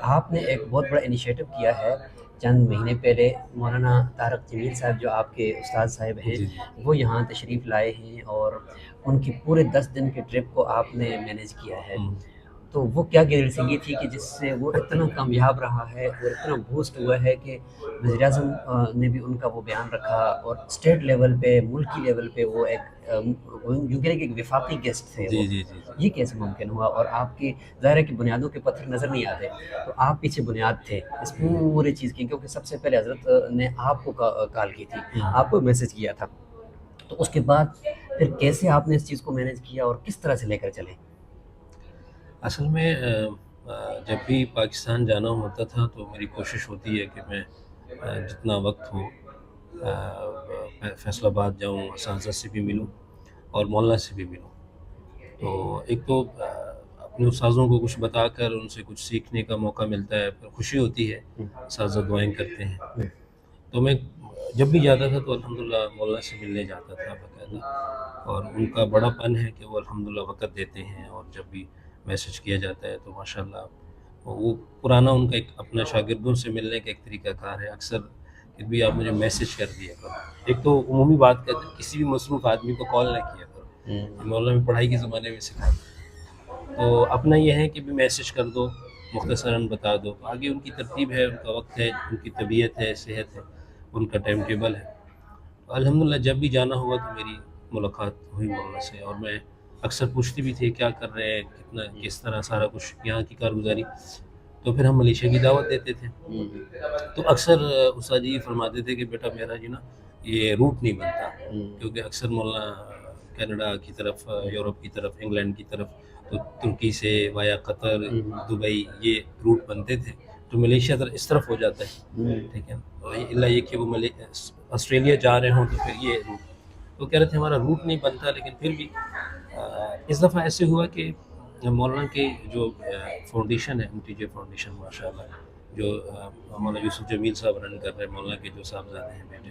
آپ نے ایک بہت بڑا انیشیٹو کیا ہے چند مہینے پہلے، مولانا طارق جمیل صاحب جو آپ کے استاد صاحب ہیں، جی جی وہ یہاں تشریف لائے ہیں اور ان کی پورے 10 دن کے ٹرپ کو آپ نے مینیج کیا ہے۔ ہوں۔ تو وہ کیا گیرنٹی تھی کہ جس سے وہ اتنا کامیاب رہا ہے اور اتنا بوسٹ ہوا ہے کہ وزیر اعظم نے بھی ان کا وہ بیان رکھا اور اسٹیٹ لیول پہ، ملکی لیول پہ وہ ایک یوں کہہ کہ ایک وفاقی گیسٹ تھے جی وہ۔ جی جی جی یہ کیسے ممکن ہوا؟ اور آپ کی ظاہر ہے کہ بنیادوں کے پتھر نظر نہیں آتے، تو آپ پیچھے بنیاد تھے اس پورے چیز کی، کیونکہ سب سے پہلے حضرت نے آپ کو کال کی تھی، آپ کو میسج کیا تھا، تو اس کے بعد پھر کیسے آپ نے اس چیز کو مینیج کیا اور کس طرح سے لے کر چلے؟ اصل میں جب بھی پاکستان جانا ہوتا تھا تو میری کوشش ہوتی ہے کہ میں جتنا وقت ہو فیصل آباد جاؤں، اساتذہ سے بھی ملوں اور مولانا سے بھی ملوں۔ تو ایک تو اپنے استاذوں کو کچھ بتا کر ان سے کچھ سیکھنے کا موقع ملتا ہے، پھر خوشی ہوتی ہے، اساتذہ دعائیں کرتے ہیں۔ تو میں جب بھی جاتا تھا تو الحمدللہ مولانا سے ملنے جاتا تھا باقاعدہ، اور ان کا بڑا پن ہے کہ وہ الحمدللہ وقت دیتے ہیں، اور جب بھی میسج کیا جاتا ہے تو ماشاءاللہ وہ پرانا ان کا ایک اپنا شاگردوں سے ملنے کا ایک طریقہ کار ہے۔ اکثر پھر بھی آپ مجھے میسج کر دیا کرو، ایک تو عمومی بات کہتے ہیں کسی بھی مصروف آدمی کو کال نہ کیا کرو، مولانا میں پڑھائی کے زمانے میں سکھا، تو اپنا یہ ہے کہ بھی میسج کر دو، مختصراً بتا دو، آگے ان کی ترتیب ہے، ان کا وقت ہے، ان کی طبیعت ہے، صحت ہے، ان کا ٹائم ٹیبل ہے۔ الحمدللہ جب بھی جانا ہوا تو میری ملاقات ہوئی مولانا سے، اور میں اکثر پوچھتی بھی تھی کیا کر رہے ہیں، کتنا کس طرح سارا کچھ یہاں کی کارگزاری، تو پھر ہم ملیشیا کی دعوت دیتے تھے۔ تو اکثر استاد جی فرماتے تھے کہ بیٹا میرا جی نا یہ روٹ نہیں بنتا، کیونکہ اکثر مولانا کینیڈا کی طرف، یورپ کی طرف، انگلینڈ کی طرف، تو ترکی سے وایا قطر، دبئی، یہ روٹ بنتے تھے، تو ملیشیا اس طرف ہو جاتا ہے، ٹھیک ہے، اللہ یہ کہ وہ آسٹریلیا جا رہے ہوں تو پھر یہ روٹ، تو کہہ رہے تھے ہمارا روٹ نہیں بنتا، لیکن پھر بھی اس دفعہ ایسے ہوا کہ مولانا کے جو فاؤنڈیشن ہے، ایم ٹی جے فاؤنڈیشن، ماشاء اللہ، جو مولانا یوسف جمیل صاحب رن کر رہے ہیں، مولانا کے جو صاحبزادے ہیں بیٹے،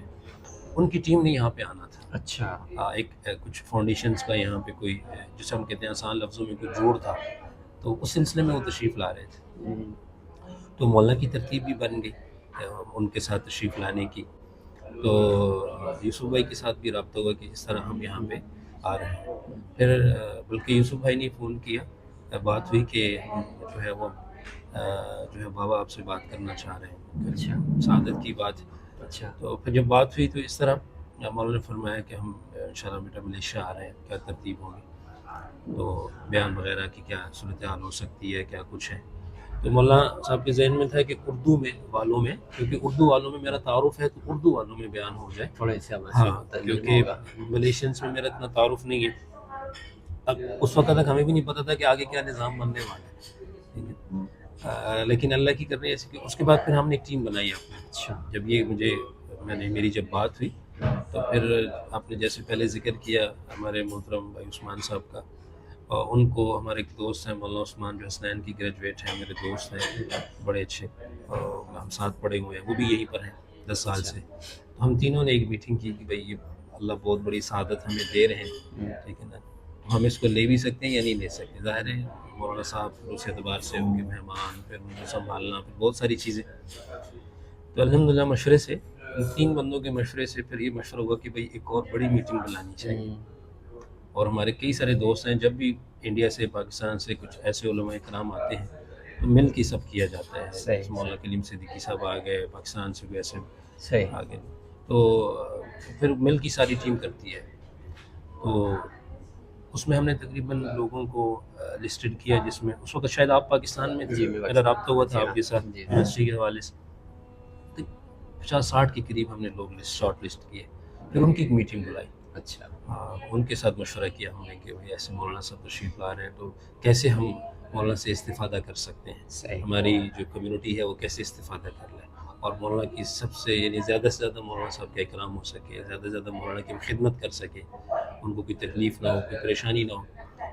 ان کی ٹیم نے یہاں پہ آنا تھا۔ اچھا، ایک کچھ فاؤنڈیشنز کا یہاں پہ کوئی جسے ہم کہتے ہیں آسان لفظوں میں کوئی جوڑ تھا، تو اس سلسلے میں وہ تشریف لا رہے تھے، تو مولانا کی ترتیب بھی بن گئی ان کے ساتھ تشریف لانے کی، تو یوسف بھائی کے ساتھ بھی رابطہ ہوا کہ اس طرح ہم یہاں پہ آ رہے ہیں، پھر بلکہ یوسف بھائی نے فون کیا، بات ہوئی کہ جو ہے وہ جو ہے بابا آپ سے بات کرنا چاہ رہے ہیں، اچھا، سعادت کی بات ہے۔ اچھا، تو پھر جب بات ہوئی تو اس طرح مولانا نے فرمایا کہ ہم انشاءاللہ بیٹا ملیشیا آ رہے ہیں، کیا ترتیب ہوگی، تو بیان وغیرہ کی کیا صورتحال ہو سکتی ہے، کیا کچھ ہے، تو مولانا صاحب کے ذہن میں تھا کہ اردو میں والوں میں، کیونکہ اردو والوں میں میرا تعارف ہے تو اردو والوں میں بیان ہو جائے، تھوڑے سے ہاں، کیونکہ ملیشینس میں میرا اتنا تعارف نہیں ہے، اب اس وقت تک ہمیں بھی نہیں پتا تھا کہ آگے کیا نظام بننے والا ہے، ٹھیک ہے، لیکن اللہ کی کرنی ایسی کہ اس کے بعد پھر ہم نے ایک ٹیم بنائی اپنے، اچھا، جب یہ میری جب بات ہوئی تو پھر آپ نے جیسے پہلے ذکر کیا ہمارے محترم بھائی عثمان صاحب کا، اور ان کو ہمارے ایک دوست ہیں مولانا عثمان جو حسنین کی گریجویٹ ہیں، میرے دوست ہیں بڑے اچھے، اور ہم ساتھ پڑھے ہوئے ہیں، وہ بھی یہیں پر ہیں 10 سال سے، تو ہم تینوں نے ایک میٹنگ کی کہ بھائی یہ اللہ بہت بڑی سعادت ہمیں دے رہے ہیں، ٹھیک ہے نا، ہم اس کو لے بھی سکتے ہیں یا نہیں لے سکتے، ظاہر ہے مولانا صاحب اس اعتبار سے ان کے مہمان، پھر ان کو سنبھالنا، پھر بہت ساری چیزیں، تو الحمدللہ مشورے سے، ان 3 بندوں کے مشورے سے پھر یہ مشورہ ہوا کہ بھائی ایک اور بڑی میٹنگ بلانی چاہیے، اور ہمارے کئی سارے دوست ہیں، جب بھی انڈیا سے، پاکستان سے کچھ ایسے علماء کرام آتے ہیں تو مل کے سب کیا جاتا ہے، مولانا کلیم صدیقی صاحب آ گئے، پاکستان سے بھی ایسے آ گئے، تو پھر مل کی ساری ٹیم کرتی ہے، تو اس میں ہم نے تقریباً لوگوں کو لسٹڈ کیا، جس میں اس وقت شاید آپ پاکستان میں تھے، میرا رابطہ ہوا تھا آپ کے ساتھ یونیورسٹی کے حوالے سے، 50-60 کے قریب ہم نے لوگ شارٹ لسٹ کیے، پھر ان کی ایک میٹنگ بلائی، اچھا، ان کے ساتھ مشورہ کیا ہم نے کہ بھائی ایسے مولانا صاحب تشریف لا رہے ہیں تو کیسے ہم مولانا سے استفادہ کر سکتے ہیں، ہماری جو کمیونٹی ہے وہ کیسے استفادہ کر لے، اور مولانا کی سب سے یعنی زیادہ سے زیادہ مولانا صاحب کا اکرام ہو سکے، زیادہ سے زیادہ مولانا کی خدمت کر سکے، ان کو کوئی تکلیف نہ ہو، کوئی پریشانی نہ ہو،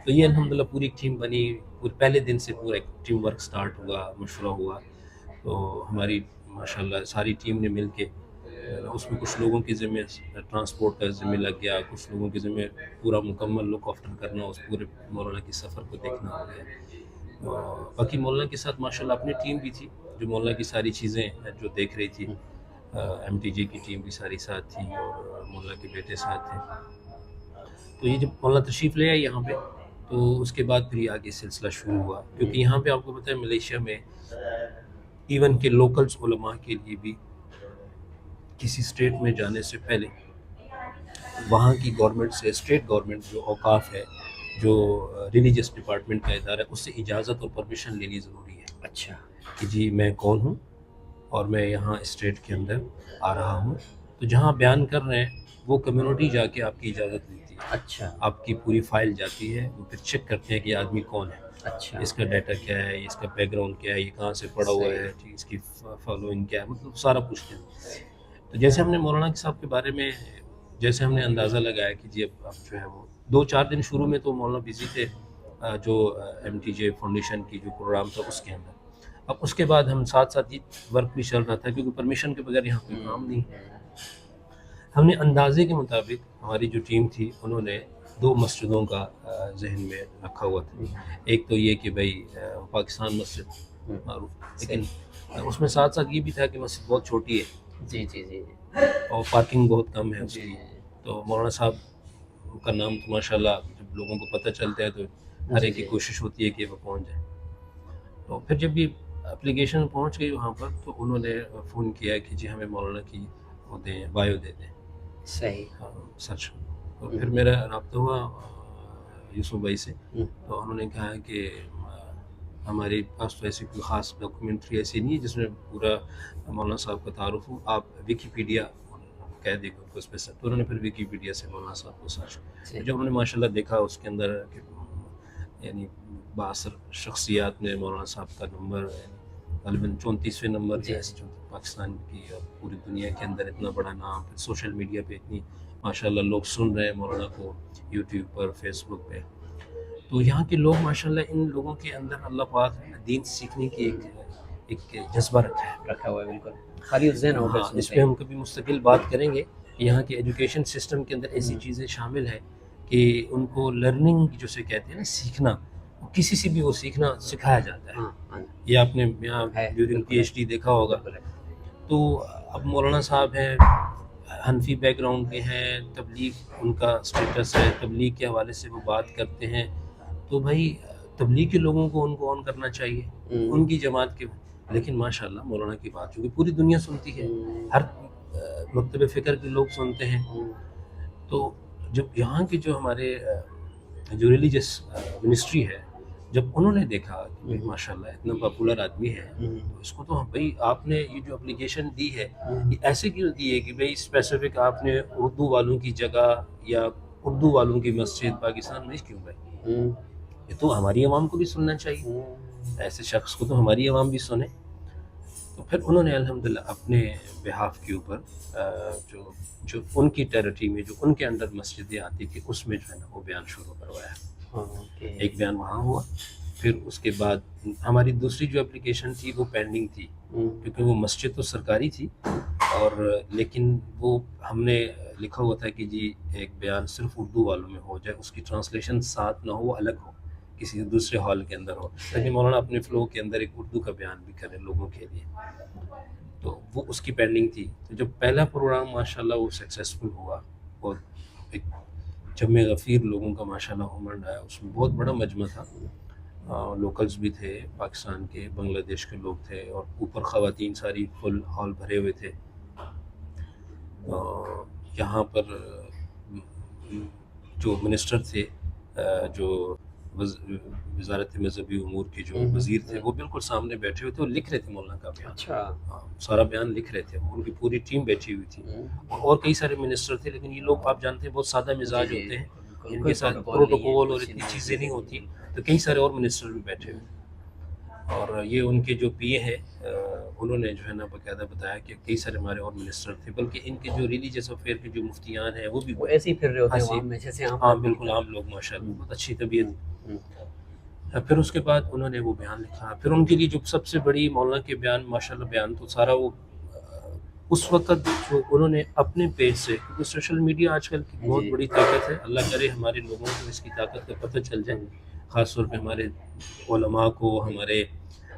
تو یہ الحمدللہ پوری ایک ٹیم بنی، پہلے دن سے پورا ایک ٹیم ورک سٹارٹ ہوا، مشورہ ہوا، تو ہماری ماشاءاللہ ساری ٹیم نے مل کے، اس میں کچھ لوگوں کے ذمہ ٹرانسپورٹ کا ذمہ لگ گیا، کچھ لوگوں کے ذمہ پورا مکمل لک آفٹر کرنا، اس پورے مولانا کے سفر کو دیکھنا ہو گیا، باقی مولانا کے ساتھ ماشاءاللہ اپنی ٹیم بھی تھی جو مولانا کی ساری چیزیں جو دیکھ رہی تھی. ایم ٹی جے کی ٹیم بھی ساری ساتھ تھی اور مولانا کے بیٹے ساتھ تھے. تو یہ جب مولانا تشریف لے آئے یہاں پہ تو اس کے بعد پھر یہ آگے سلسلہ شروع ہوا, کیونکہ یہاں پہ آپ کو پتہ ہے ملیشیا میں ایون کہ لوکلز علماء کے لیے بھی کسی اسٹیٹ میں جانے سے پہلے وہاں کی گورنمنٹ سے, اسٹیٹ گورنمنٹ جو اوقاف ہے, جو ریلیجس ڈپارٹمنٹ کا ادارہ ہے, اس سے اجازت اور پرمیشن لینی ضروری ہے. اچھا کہ جی میں کون ہوں اور میں یہاں اسٹیٹ کے اندر آ رہا ہوں. تو جہاں بیان کر رہے ہیں وہ کمیونٹی جا کے آپ کی اجازت لیتی ہے. اچھا آپ کی پوری فائل جاتی ہے, وہ پھر چیک کرتے ہیں کہ یہ آدمی کون ہے, اچھا اس کا ڈیٹا کیا ہے, اس کا بیک گراؤنڈ کیا ہے, یہ کہاں سے پڑھا ہوا ہے, اس کی فالوئنگ کیا ہے, مطلب سارا پوچھتے ہیں. تو جیسے ہم نے مولانا کے صاحب کے بارے میں جیسے ہم نے اندازہ لگایا کہ جی اب جو ہے وہ 2-4 دن شروع میں تو مولانا بزی تھے جو ایم ٹی جے فاؤنڈیشن کی جو پروگرام تھا اس کے اندر. اب اس کے بعد ہم ساتھ ساتھ یہ ورک بھی چل رہا تھا کیونکہ پرمیشن کے بغیر یہاں کوئی کام نہیں ہے. ہم نے اندازے کے مطابق ہماری جو ٹیم تھی انہوں نے 2 مسجدوں کا ذہن میں رکھا ہوا تھا. ایک تو یہ کہ بھائی پاکستان مسجد معروف, لیکن اس میں ساتھ ساتھ یہ بھی تھا کہ مسجد بہت چھوٹی ہے جی جی جی اور پارکنگ بہت کم ہے اس کی. تو مولانا صاحب کا نام تو ماشاءاللہ جب لوگوں کو پتہ چلتا ہے تو ہر ایک کی کوشش ہوتی ہے کہ وہ پہنچ جائے. تو پھر جب یہ اپلیکیشن پہنچ گئی وہاں پر تو انہوں نے فون کیا کہ جی ہمیں مولانا کی وہ دیں, بایو دے دیں. صحیح سچ. تو پھر میرا رابطہ ہوا یوسف بھائی سے, تو انہوں نے کہا کہ ہمارے پاس تو ایسی کوئی خاص ڈاکومنٹری ایسی نہیں ہے جس میں پورا مولانا صاحب کا تعارف ہو, آپ ویکیپیڈیا کہہ دے گا اس پہ سر. تو انہوں نے پھر ویکیپیڈیا سے مولانا صاحب کو سرچ. جب انہوں نے ماشاءاللہ دیکھا اس کے اندر کہ یعنی بااثر شخصیات میں مولانا صاحب کا نمبر غالباً 34ویں نمبر ہے پاکستان کی اور پوری دنیا کے اندر اتنا بڑا نام, پھر سوشل میڈیا پہ اتنی ماشاءاللہ لوگ سن رہے ہیں مولانا کو یوٹیوب پر, فیس بک پہ. تو یہاں کے لوگ ماشاءاللہ ان لوگوں کے اندر اللہ پاک دین سیکھنے کی ایک جذبہ رکھا ہوا ہے. بالکل خالی ذہن ہوگا. اس پہ ہم کبھی مستقل بات کریں گے. یہاں کے ایجوکیشن سسٹم کے اندر ایسی چیزیں شامل ہیں کہ ان کو لرننگ جسے کہتے ہیں نا, سیکھنا, کسی سے بھی وہ سیکھنا سکھایا جاتا ہے. یہ آپ نے یہاں ڈیورنگ پی ایچ ڈی دیکھا ہوگا. تو اب مولانا صاحب ہیں, حنفی بیک گراؤنڈ کے ہیں, تبلیغ ان کا اسٹیٹس ہے, تبلیغ کے حوالے سے وہ بات کرتے ہیں. تو بھائی تبلیغ کے لوگوں کو ان کو آن کرنا چاہیے, ان کی جماعت کے. لیکن ماشاءاللہ مولانا کی بات چونکہ پوری دنیا سنتی ہے, ہر مکتب فکر کے لوگ سنتے ہیں. تو جب یہاں کے جو ہمارے جو ریلیجس منسٹری ہے, جب انہوں نے دیکھا کہ ماشاءاللہ اتنا پاپولر آدمی ہے, تو اس کو تو بھائی آپ نے یہ جو اپلیکیشن دی ہے یہ ایسے کیوں دی ہے کہ بھئی اسپیسیفک آپ نے اردو والوں کی جگہ یا اردو والوں کی مسجد پاکستان میں کیوں بھائی؟ یہ تو ہماری عوام کو بھی سننا چاہیے, ایسے شخص کو تو ہماری عوام بھی سنے. تو پھر انہوں نے الحمدللہ اپنے بہاف کے اوپر جو ان کی ٹیریٹری میں جو ان کے انڈر مسجدیں آتی تھی اس میں جو ہے نا وہ بیان شروع کروایا. ایک بیان وہاں ہوا, پھر اس کے بعد ہماری دوسری جو اپلیکیشن تھی وہ پینڈنگ تھی کیونکہ وہ مسجد تو سرکاری تھی, اور لیکن وہ ہم نے لکھا ہوا تھا کہ جی ایک بیان صرف اردو والوں میں ہو جائے, اس کی ٹرانسلیشن ساتھ نہ ہو, وہ الگ ہو, کسی دوسرے ہال کے اندر ہو, تاکہ مولانا اپنے فلو کے اندر ایک اردو کا بیان بھی کریں لوگوں کے لیے. تو وہ اس کی پینڈنگ تھی. تو جب پہلا پروگرام ماشاءاللہ وہ سکسیسفل ہوا اور ایک جمع غفیر لوگوں کا ماشاءاللہ عمر آیا, اس میں بہت بڑا مجمع تھا, لوکلز بھی تھے, پاکستان کے, بنگلہ دیش کے لوگ تھے, اور اوپر خواتین ساری فل ہال بھرے ہوئے تھے. یہاں پر جو منسٹر تھے, جو وزارت مذہبی امور کے جو وزیر تھے, وہ بالکل سامنے بیٹھے ہوئے تھے اور لکھ رہے تھے مولانا کا بیان. سارا بیان لکھ رہے تھے, ان کی پوری ٹیم بیٹھی ہوئی تھی, اور کئی سارے منسٹر تھے. لیکن یہ لوگ آپ جانتے ہیں بہت سادہ مزاج ہوتے ہیں, ان کے ساتھ پروٹوکول اور اتنی چیزیں نہیں ہوتی. تو کئی سارے اور منسٹر بھی بیٹھے ہوئے, اور یہ ان کے جو پی اے ہیں انہوں نے جو ہے نا باقاعدہ بتایا کہ کئی سارے ہمارے اور منسٹر تھے, بلکہ ان کے جو ریلیجس افیئر کے جو مفتیان ہیں وہ بھی ایسے ہی پھر رہے ہوتے ہیں عوام میں جیسے ہاں بالکل عام لوگ ماشاءاللہ, بہت اچھی طبیعت. پھر اس کے بعد انہوں نے وہ بیان لکھا. پھر ان کے لیے جو سب سے بڑی مولانا کے بیان ماشاءاللہ بیان تو سارا وہ اس وقت جو انہوں نے اپنے پیج سے, کیونکہ سوشل میڈیا آج کل کی بہت بڑی طاقت ہے, اللہ کرے ہمارے لوگوں کو اس کی طاقت کا پتہ چل جائے. خاص طور پہ ہمارے علماء کو، ہمارے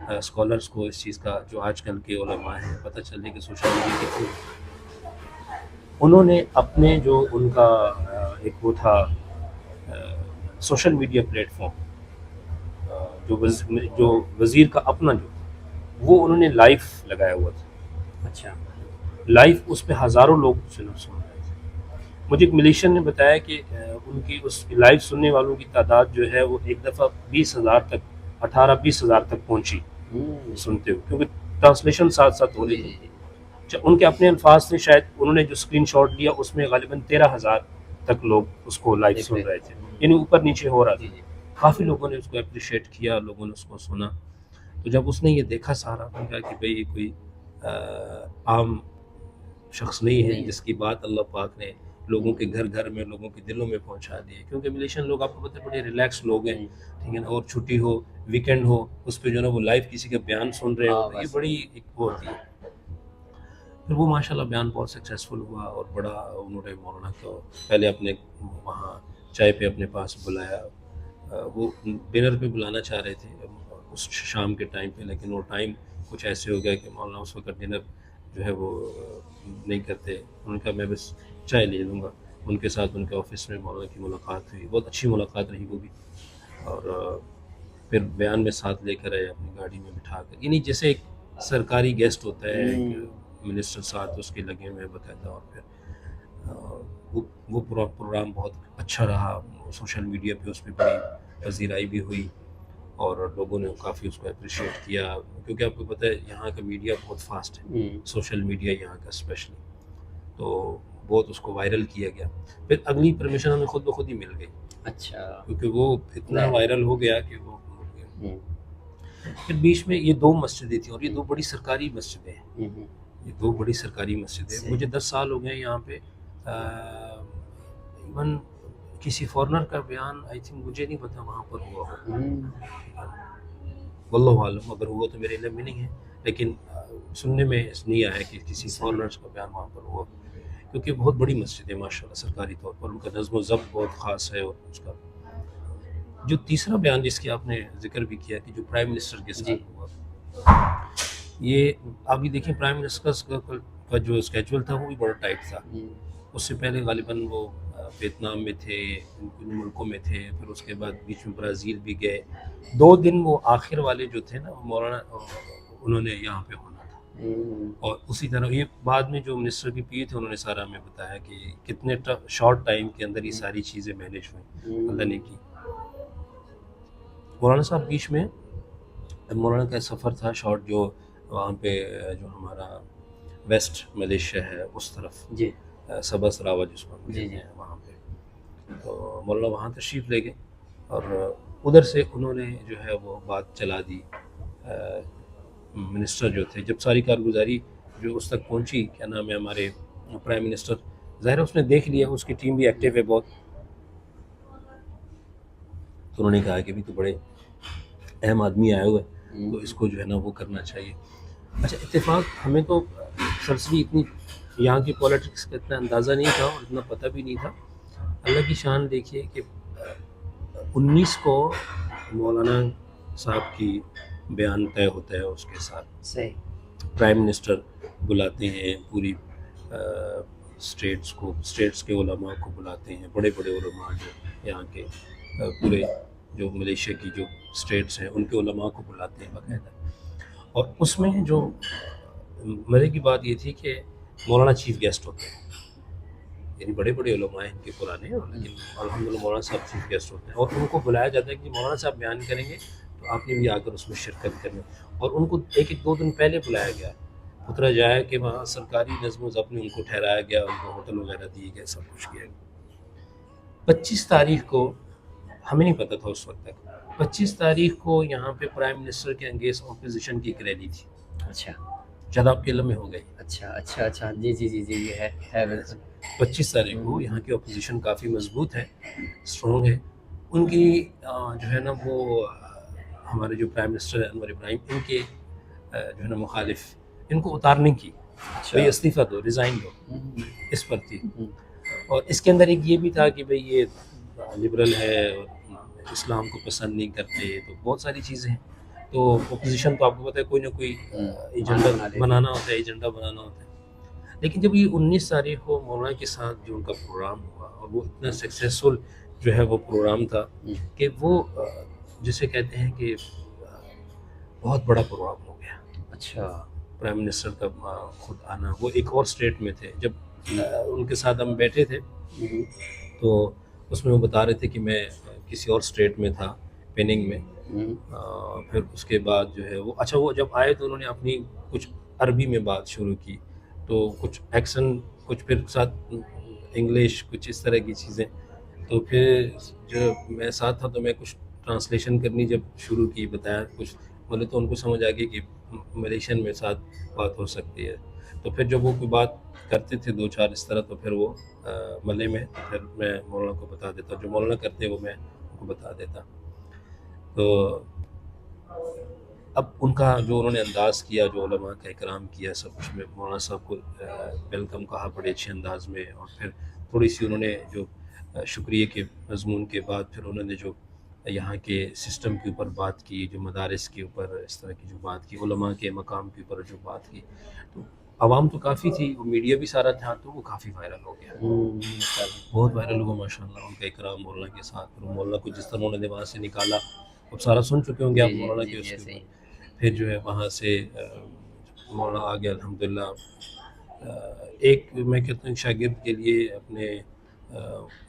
اسکالرس کو اس چیز کا، جو آج کل کے علماء ہیں، پتہ چلے کہ سوشل میڈیا کتنی، انہوں نے اپنے جو ان کا ایک وہ تھا سوشل میڈیا پلیٹ فارم، جو وزیر کا اپنا جو تھا، وہ انہوں نے لائیو لگایا ہوا تھا. اچھا. لائیو اس پہ ہزاروں لوگ سن رہے تھے. مجھے ایک ملیشین نے بتایا کہ ان کی اس لائیو سننے والوں کی تعداد جو ہے وہ ایک دفعہ 20,000 تک، 18-20,000 تک پہنچی سنتے ہوئے، کیونکہ ٹرانسلیشن ساتھ ساتھ ہو رہی تھی. ان کے اپنے الفاظ تھے، شاید انہوں نے جو اسکرین شاٹ لیا اس میں غالباً 13,000 تک لوگ اس کو لائیو سن رہے تھے، یعنی اوپر نیچے ہو رہا تھا. کافی لوگوں نے اس کو اپریشیٹ کیا، لوگوں نے اس کو سنا. تو جب اس نے یہ دیکھا سارا، تو کہا کہ بھئی یہ کوئی عام شخص نہیں ہے جس کی بات اللہ پاک نے لوگوں کے گھر گھر میں، لوگوں کے دلوں میں پہنچا دی ہے. کیونکہ ملیشین لوگ آپ کو پتہ ہے بڑے ریلیکس لوگ ہیں، ٹھیک ہے نا، اور چھٹی ہو، ویکینڈ ہو، اس پہ جو ہے نا وہ لائیو کسی کا بیان سن رہے ہوتے ہیں، یہ بڑی ایک وہ ہوتی ہے. پھر وہ ماشاءاللہ بیان بہت سکسیزفل ہوا، اور بڑا انہوں نے مولانا کو پہلے اپنے وہاں چائے پہ اپنے پاس بلایا. وہ ڈنر پہ بلانا چاہ رہے تھے اس شام کے ٹائم پہ، لیکن وہ ٹائم کچھ ایسے ہو گیا کہ مولانا اس وقت ڈنر جو ہے وہ نہیں کرتے. ان کا میں بس چائے لے لوں گا. ان کے ساتھ ان کے آفس میں مولانا کی ملاقات ہوئی، بہت اچھی ملاقات رہی وہ بھی. اور پھر بیان میں ساتھ لے کر آئے اپنی گاڑی میں بٹھا کر، یعنی جیسے ایک سرکاری گیسٹ ہوتا ہے، منسٹر ساتھ اس کے لگے ہوئے باقاعدہ. اور پھر وہ پروگرام بہت اچھا رہا. سوشل میڈیا پہ اس پہ بڑی پذیرائی بھی ہوئی، اور لوگوں نے کافی اس کو اپریشیٹ کیا، کیونکہ آپ کو پتہ ہے یہاں کا میڈیا بہت فاسٹ ہے، سوشل میڈیا یہاں کا اسپیشلی، تو بہت اس کو وائرل کیا گیا. پھر اگلی پرمیشن ہمیں خود بخود ہی مل گئی. اچھا. کیونکہ وہ اتنا وائرل ہو گیا کہ وہ ہو گیا. پھر بیچ میں یہ 2 مسجدیں تھیں، اور یہ 2 بڑی سرکاری مسجدیں ہیں، یہ 2 بڑی سرکاری مسجدیں. مجھے 10 سال ہو گئے یہاں پہ. ایون کسی فورنر کا بیان آئی تھنک، مجھے نہیں پتا وہاں پر ہوا ہو، واللہ عالم، اگر ہوا تو میرے علم میں نہیں ہے، لیکن سننے میں نہیں آیا کہ کسی فورنرز کا بیان وہاں پر ہوا. کیونکہ بہت بڑی مسجد ہے ماشاءاللہ سرکاری طور پر، ان کا نظم و ضبط بہت خاص ہے. اور اس کا جو تیسرا بیان جس کی آپ نے ذکر بھی کیا کہ جو پرائم منسٹر کے ساتھ ہوا، یہ آپ بھی دیکھیں پرائم منسٹر کا جو اسکیجول تھا وہ بھی بڑا ٹائٹ تھا. اس سے پہلے غالباً وہ ویتنام میں تھے، کچھ ملکوں میں تھے، پھر اس کے بعد بیچ میں برازیل بھی گئے. 2 دن وہ آخر والے جو تھے نا مولانا، انہوں نے یہاں پہ ہونا تھا. اور اسی طرح یہ بعد میں جو منسٹر کی پی تھے انہوں نے سارا ہمیں بتایا کہ کتنے شارٹ ٹائم کے اندر یہ ساری چیزیں مینیج ہوئیں، اللہ نے کی. مولانا صاحب بیچ میں مولانا کا سفر تھا شارٹ، جو وہاں پہ جو ہمارا ویسٹ ملیشیا ہے اس طرف، جی سبا سراوا جس کو کہتے ہیں وہاں پہ، تو مولانا وہاں تشریف لے گئے. اور ادھر سے انہوں نے جو ہے وہ بات چلا دی. منسٹر جو تھے، جب ساری کارگزاری جو اس تک پہنچی، کیا نام ہے، ہمارے پرائم منسٹر، ظاہر اس نے دیکھ لیا، اس کی ٹیم بھی ایکٹیو ہے بہت، تو انہوں نے کہا کہ بھی تو بڑے اہم آدمی آئے ہوئے، تو اس کو جو ہے نا وہ کرنا چاہیے. اچھا اتفاق ہمیں تو سرسری اتنی یہاں کی پولیٹکس کا اتنا اندازہ نہیں تھا اور اتنا پتہ بھی نہیں تھا. اللہ کی شان دیکھیے کہ 19 کو مولانا صاحب کی بیان طے ہوتا ہے اس کے ساتھ. صحیح. پرائم منسٹر بلاتے ہیں پوری اسٹیٹس کے علماء کو بلاتے ہیں، بڑے بڑے علماء جو یہاں کے پورے جو ملیشیا کی جو اسٹیٹس ہیں ان کے علماء کو بلاتے ہیں باقاعدہ. اور اس میں جو مزے کی بات یہ تھی کہ مولانا چیف گیسٹ ہوتے ہیں، یعنی بڑے بڑے علماء ہیں ان کے پرانے، لیکن الحمدللہ مولانا صاحب چیف گیسٹ ہوتے ہیں. اور ان کو بلایا جاتا ہے کہ مولانا صاحب بیان کریں گے تو آپ نے بھی آ کر اس میں شرکت کرنی. اور ان کو 1-2 دن پہلے بلایا گیا، اترا جایا کہ وہاں سرکاری نظم و ضبط میں ان کو ٹھہرایا گیا، ان کو ہوٹل وغیرہ دیے گئے، سب کچھ کیا گیا. 25 تاریخ کو ہمیں نہیں پتہ تھا اس وقت تک، 25 تاریخ کو یہاں پہ پرائم منسٹر کے انگیز اپوزیشن کی ایک ریلی تھی. اچھا. شاید آپ کے علم میں ہو گئی. اچھا جی یہ ہے 25 تاریخ کو یہاں کی اپوزیشن کافی مضبوط ہے، اسٹرانگ ہے. ان کی جو ہے نا وہ ہمارے جو پرائم منسٹر ہیں انور ابراہیم، ان کے جو ہے نا مخالف، ان کو اتارنے کی، بھئی استعفیٰ دو، ریزائن دو، اس پر تھی. اور اس کے اندر ایک یہ بھی تھا کہ بھئی یہ لبرل ہے، اسلام کو پسند نہیں کرتے، تو بہت ساری چیزیں ہیں. تو اپوزیشن تو آپ کو پتہ ہے کوئی نہ کوئی ایجنڈا بنانا ہوتا ہے، ایجنڈا بنانا ہوتا ہے. لیکن جب یہ 19 تاریخ کو مولانا کے ساتھ جو ان کا پروگرام ہوا اور وہ اتنا سکسیسفل جو ہے وہ پروگرام تھا کہ وہ جسے کہتے ہیں کہ بہت بڑا پروگرام ہو گیا. اچھا. پرائم منسٹر کا خود آنا، وہ ایک اور اسٹیٹ میں تھے. جب ان کے ساتھ ہم بیٹھے تھے تو اس میں وہ بتا رہے تھے کہ میں کسی اور اسٹیٹ میں تھا، پیننگ میں. پھر اس کے بعد جو ہے وہ اچھا وہ جب آئے تو انہوں نے اپنی کچھ عربی میں بات شروع کی، تو کچھ ایکسن، کچھ پھر ساتھ انگلش، کچھ اس طرح کی چیزیں. تو پھر جو میں ساتھ تھا تو میں کچھ ٹرانسلیشن کرنی جب شروع کی، بتایا کچھ بولے تو ان کو سمجھ آ گئی کہ ملیشین میں ساتھ بات ہو سکتی ہے. تو پھر جب وہ کوئی بات کرتے تھے دو چار اس طرح تو پھر وہ ملے میں پھر میں مولانا کو بتا دیتا، جو مولانا کرتے وہ میں ان کو بتا دیتا. تو اب ان کا جو انہوں نے انداز کیا، جو علماء کا اکرام کیا، سب کچھ میں مولانا صاحب کو ویلکم کہا بڑے اچھے انداز میں. اور پھر تھوڑی سی انہوں نے جو شکریہ کے مضمون کے بعد پھر انہوں نے جو یہاں کے سسٹم کے اوپر بات کی، جو مدارس کے اوپر اس طرح کی جو بات کی، علماء کے مقام کے اوپر جو بات کی، تو عوام تو کافی تھی، وہ میڈیا بھی سارا تھا، تو وہ کافی وائرل ہو گیا، بہت وائرل ہوا ماشاء اللہ. ان کا اکرام مولانا کے ساتھ، پھر مولانا کو جس طرح انہوں نے وہاں سے نکالا، اب سارا سن چکے ہوں گے آپ مولانا کے اس کے. پھر جو ہے وہاں سے مولانا آ گیا الحمدللہ. ایک میں کہتا ہوں شاگرد کے لیے اپنے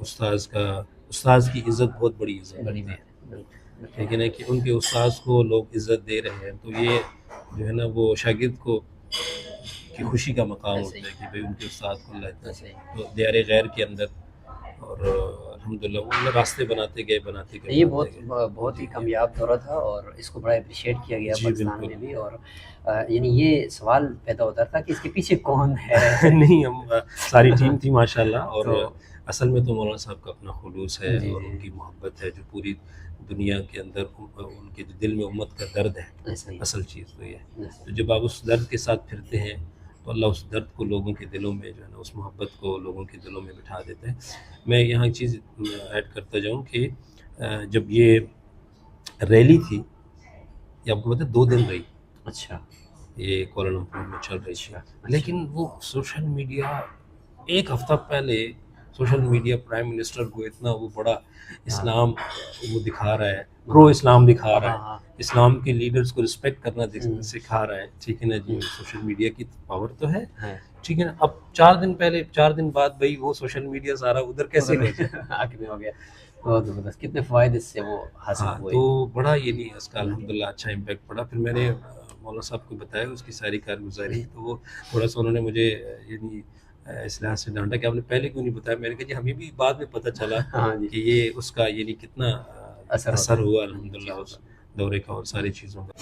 استاذ کی عزت بہت بڑی عزت ہے، لیکن ہے کہ ان کے استاذ کو لوگ عزت دے رہے ہیں، تو یہ جو ہے نا وہ شاگرد کو کی خوشی کا مقام ہوتا ہے کہ بھئی ان کے استاد کو اللہ تو دیار غیر کے اندر. اور الحمدللہ وہ راستے بناتے گئے. یہ بہت ہی کامیاب دورہ تھا اور اس کو بڑا اپریشیٹ کیا گیا پاکستان میں بھی. اور یعنی یہ سوال پیدا ہوتا تھا کہ اس کے پیچھے کون ہے. نہیں، ہم ساری ٹیم تھی ماشاءاللہ. اور اصل میں تو مولانا صاحب کا اپنا خلوص ہے اور ان کی محبت ہے جو پوری دنیا کے اندر ان کے دل میں امت کا درد ہے، اصل چیز تو یہ ہے. تو جب آپ اس درد کے ساتھ پھرتے ہیں تو اللہ اس درد کو لوگوں کے دلوں میں جو ہے نا اس محبت کو لوگوں کے دلوں میں بٹھا دیتے ہیں. میں یہاں ایک چیز ایڈ کرتا جاؤں کہ جب یہ ریلی تھی یہ آپ کو پتہ 2 دن رہی. اچھا. یہ کوالالمپور میں چل رہی تھی، لیکن وہ سوشل میڈیا ایک ہفتہ پہلے سوشل میڈیا پرائم منسٹر کو اتنا وہ بڑا اسلام وہ دکھا رہا ہے، پرو اسلام دکھا رہا ہے، اسلام کے لیڈرز کو رسپیکٹ کرنا سکھا رہا ہے. ٹھیک ہے نا جی، سوشل میڈیا کی پاور تو ہے، ٹھیک ہے نا. اب 4 دن بعد بھائی وہ سوشل میڈیا سارا ادھر کیسے ہو گیا. بہت زبردست، کتنے فوائد اس سے وہ حاصل ہوئے. تو بڑا یہ نہیں اس کا الحمدللہ اچھا امپیکٹ پڑا. پھر میں نے مولانا صاحب کو بتایا اس کی ساری کارگزاری، تو وہ تھوڑا سا انہوں نے مجھے یعنی اس لحاظ سے ڈانٹا کہ آپ نے پہلے کیوں نہیں بتایا. میں نے کہا جی ہمیں بھی بعد میں پتہ چلا کہ یہ اس کا یعنی کتنا اثر ہوا الحمدللہ اس دورے کا اور ساری چیزوں کا.